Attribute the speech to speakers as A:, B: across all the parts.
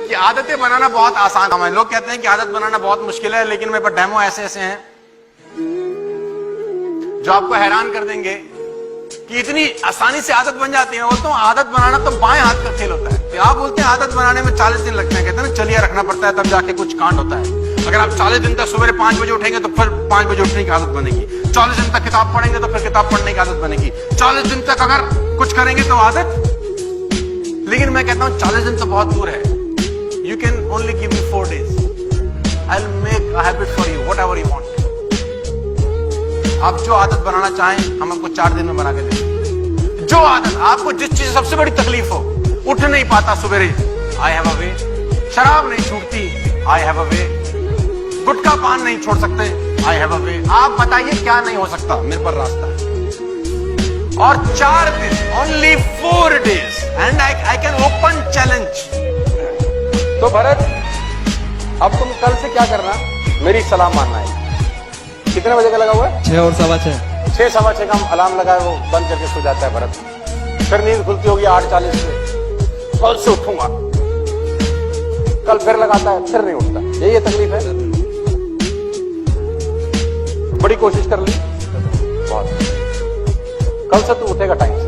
A: कि आदतें बनाना बहुत आसान है। लोग कहते हैं कि आदत बनाना बहुत मुश्किल है, लेकिन मेरे पास डेमो ऐसे ऐसे हैं जो आपको हैरान कर देंगे कि इतनी आसानी से आदत बन जाती है। बोलता हूँ आदत बनाना तो बाएं हाथ का खेल होता है। तो आप बोलते हैं आदत बनाने में 40 दिन लगते हैं, कहते हैं ना चलिए रखना पड़ता है तब जाके कुछ कांड होता है। अगर आप 40 दिन तक सवेरे 5 बजे उठेंगे तो फिर 5 बजे उठने की आदत बनेगी। 40 दिन तक किताब पढ़ेंगे तो फिर किताब पढ़ने की आदत बनेगी। 40 दिन तक अगर कुछ करेंगे तो आदत। लेकिन मैं कहता हूं 40 दिन तो बहुत दूर है। You can only give me 4 days, I will make a habit for you, whatever you want. आप जो आदत बनाना चाहें हम आपको 4 दिन में बना के देंगे। जो आदत आपको, जिस चीज सबसे बड़ी तकलीफ हो, उठ नहीं पाता सवेरे, आई हैव अ वे। शराब नहीं छूटती, आई हैव अ वे। गुटखा पान नहीं छोड़ सकते, आई हैव अ वे। आप बताइए क्या नहीं हो सकता, मेरे पर रास्ता है। और 4 दिन, only 4 days and I can open challenge. तो भरत, अब तुम कल से क्या करना, मेरी सलाह मानना है। कितने बजे का लगा हुआ है?
B: 6 और 6:15।
A: 6 सवा 6 का अलार्म लगाए, वो बंद करके सो जाता है भरत। फिर नींद खुलती होगी 8:40 से। कल से उठूंगा, कल फिर लगाता है, फिर नहीं उठता। यही तकलीफ है। बड़ी कोशिश कर ली बहुत, कल से तू उठेगा टाइम से।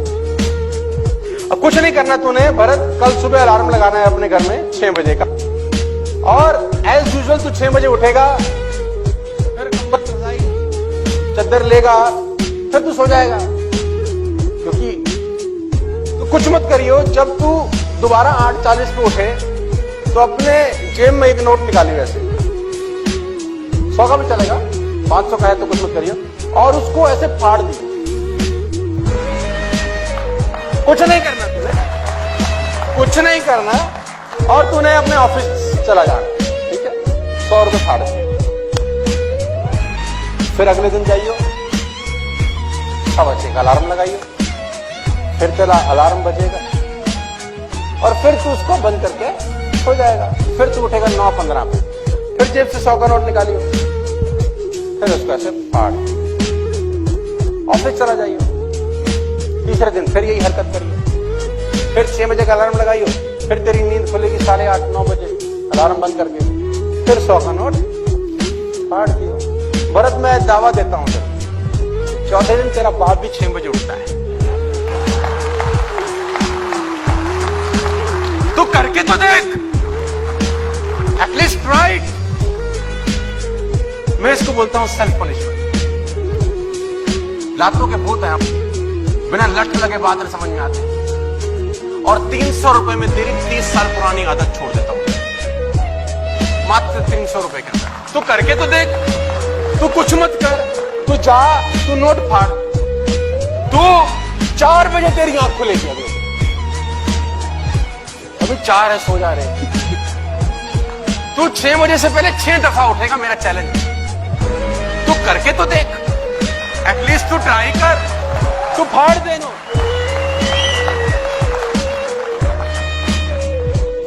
A: अब कुछ नहीं करना तूने भरत, कल सुबह अलार्म लगाना है अपने घर में 6 बजे का, और एज यूजुअल तू 6 बजे उठेगा, फिर कंबल रजाई चद्दर लेगा, फिर तू सो जाएगा। क्योंकि तू कुछ मत करियो, जब तू दोबारा 8:40 पे उठे तो अपने जेब में एक नोट निकालियो, ऐसे 100 का भी चलेगा, 500 का है तो कुछ मत करियो, और उसको ऐसे फाड़ दियो। कुछ नहीं करना तुझे, कुछ नहीं करना, और तूने अपने ऑफिस चला जाना, ठीक है? 100 रुपए फाड़ दिए। फिर अगले दिन जाइयो, 6:15 का अलार्म लगाइयो, फिर तेरा अलार्म बजेगा, और फिर तू उसको बंद करके हो जाएगा। फिर तू उठेगा 9:15 पे, फिर जेब से 100 का नोट निकालियो, फिर उसको ऐसे फाड़, ऑफिस चला जाइयो। तीसरे दिन फिर यही हरकत करिए, फिर 6 बजे का अलार्म लगाइयो, फिर तेरी नींद खुलेगी 8:30-9 बजे, अलार्म बंद करके फिर 100 का नोट फाड़ दियो। भरत, मैं दावा देता हूं सर, चौथे दिन तेरा बाप भी 6 बजे उठता है। तू करके तो देख, एटलीस्ट ट्राई। मैं इसको बोलता हूं सेल्फ पनिशमेंट। लातों के भूत हैं, बिना लट लगे बात नहीं समझ में आते, और 300 रुपए में तेरी 30 साल पुरानी आदत छोड़ देता हूं, मात्र 300 रुपए के अंदर। तू करके तो देख, तू कुछ मत कर, तू जा, तू नोट फाड़, तू 4 बजे तेरी आंख खुलेगी। अभी 4 है, सो जा रहे। तू 6 बजे से पहले 6 दफा उठेगा, मेरा चैलेंज। तू करके तो देख, एटलीस्ट तू ट्राई कर, तू फाड़ देना।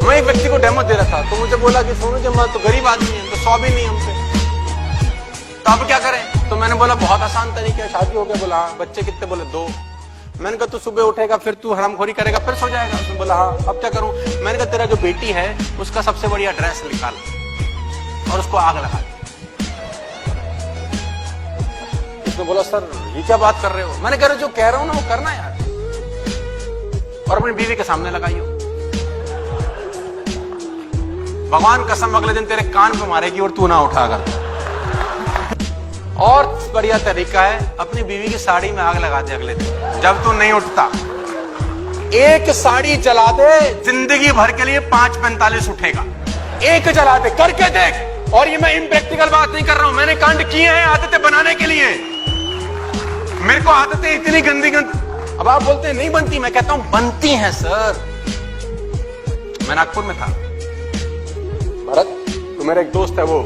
A: मैं एक व्यक्ति को डेमो दे रहा था, तो मुझे बोला कि सोनू जी मैं तो गरीब आदमी है, तो 100 भी नहीं हम पे, तो अब क्या करें? तो मैंने बोला बहुत आसान तरीके है, शादी हो गया। बोला हाँ। बच्चे कितने? बोले 2। मैंने कहा तू सुबह उठेगा, फिर तू हरामखोरी करेगा, फिर सो जाएगा। उसने बोला हाँ। अब क्या करूं? मैंने कहा तेरा जो बेटी है उसका सबसे बढ़िया ड्रेस निकाल और उसको आग लगा दे। उसने बोला सर ये क्या बात कर रहे हो? मैंने कहा जो कह रहा हूं ना वो करना यार, और अपनी बीवी के सामने लगाइयो। भगवान कसम अगले दिन तेरे कान पे मारेगी और तू ना उठा कर। और बढ़िया तरीका है, अपनी बीवी की साड़ी में आग लगा दे अगले दिन जब तू नहीं उठता। एक साड़ी जला दे, जिंदगी भर के लिए 5:45 उठेगा। एक जला दे, करके देख। और ये मैं इम्प्रैक्टिकल बात नहीं कर रहा हूं, मैंने कांड किए हैं आदतें बनाने के लिए। मेरे को आदतें इतनी गंदी गंदी, अब आप बोलते हैं नहीं बनती, मैं कहता हूं बनती हैं सर। मैं नागपुर में था भरत, तो मेरा एक दोस्त है, वो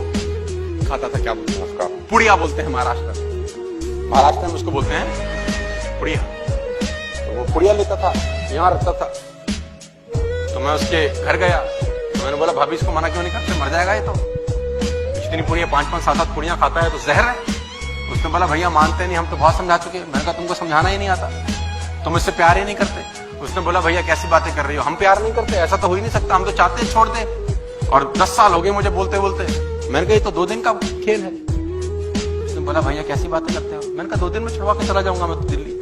A: खाता था, क्या बोलते हैं उसका, पुड़िया बोलते हैं महाराष्ट्र में उसको बोलते हैं पुड़िया। तो वो पुड़िया लेता था, यहाँ रखता था। तो मैं उसके घर गया, तो मैंने बोला भाभी इसको मना क्यों नहीं करते, मर जाएगा ये तो, इतनी पुड़िया 5-5, 7-7 पुड़िया खाता है तो जहर है। उसने बोला भैया मानते नहीं, हम तो बहुत समझा चुके हैं। मैंने कहा तुमको समझाना ही नहीं आता, तुम इससे प्यार ही नहीं करते। उसने बोला भैया कैसी बातें कर रही हो, हम प्यार नहीं करते, ऐसा तो हो ही नहीं सकता, हम तो चाहते हैं छोड़ दे। और 10 साल हो गए मुझे बोलते बोलते। मैंने कहा ये तो 2 दिन का खेल है। उसने बोला भैया कैसी बातें करते हो? मैंने कहा 2 दिन में छुड़वा के चला जाऊंगा मैं तो दिल्ली।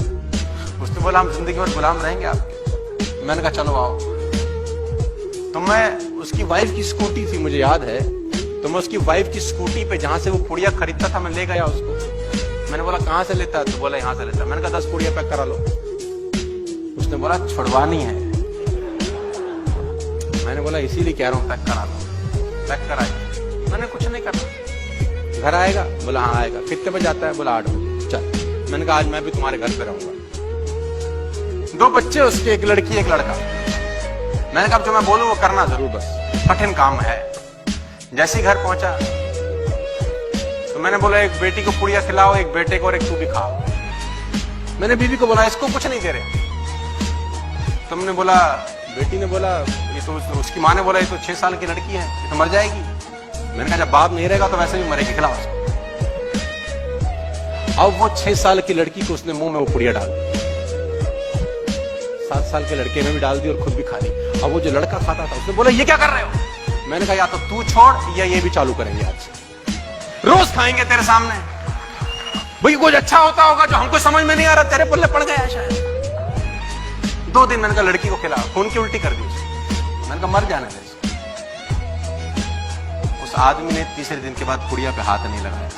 A: उसने बोला हम जिंदगी भर गुलाम रहेंगे आपके। मैंने कहा चलो आओ। तो मैं उसकी वाइफ की स्कूटी थी मुझे याद है, तो मैं उसकी वाइफ की स्कूटी पे जहां से वो पुड़िया खरीदता था मैं ले गया उसको। मैंने बोला कहां से लेता है? तो बोला यहां से लेता है। मैंने कहा 10 पुड़िया पैक करा लो। उसने बोला छुड़वानी है। मैंने बोला इसीलिए कह रहा हूं पैक करा लो। पैक कराई। मैंने कुछ नहीं करना। घर आएगा? बोला हाँ आएगा। कितने बजे आता है? बोला 8 बजे। चल। मैंने कहा आज मैं भी तुम्हारे घर पे रहूंगा। 2 बच्चे उसके, एक लड़की एक लड़का। मैंने कहा जो मैं बोलूं वो करना जरूर, बस कठिन काम है। जैसे ही घर पहुंचा तो मैंने बोला एक बेटी को पुड़िया खिलाओ, एक बेटे को, और एक तू भी खाओ। मैंने बीवी को बोला इसको कुछ नहीं दे रहे। तुमने बोला, बेटी ने बोला ये तो, उसकी माँ ने बोला ये तो 6 साल की लड़की है, ये तो मर जाएगी। मैंने कहा जब बाप नहीं रहेगा तो वैसे भी मरेगी, खिलाओ उसको। अब वो 6 साल की लड़की को उसने मुंह में वो पुड़िया डाल दी। 7 साल के लड़के ने भी डाल दी और खुद भी खा ली। अब वो जो लड़का खाता था उसने बोला ये क्या कर रहे हो? मैंने कहा या तो तू छोड़ या ये भी चालू करेंगे आज से, रोज खाएंगे तेरे सामने। भाई कुछ अच्छा होता होगा जो हमको समझ में नहीं आ रहा, तेरे पल्ले पड़ गया शायद। 2 दिन मैंने कहा लड़की को खिला, खून की उल्टी कर दी उसको। मैंने कहा मर जाने दे। उस आदमी ने तीसरे दिन के बाद पुड़िया पे हाथ नहीं लगाया।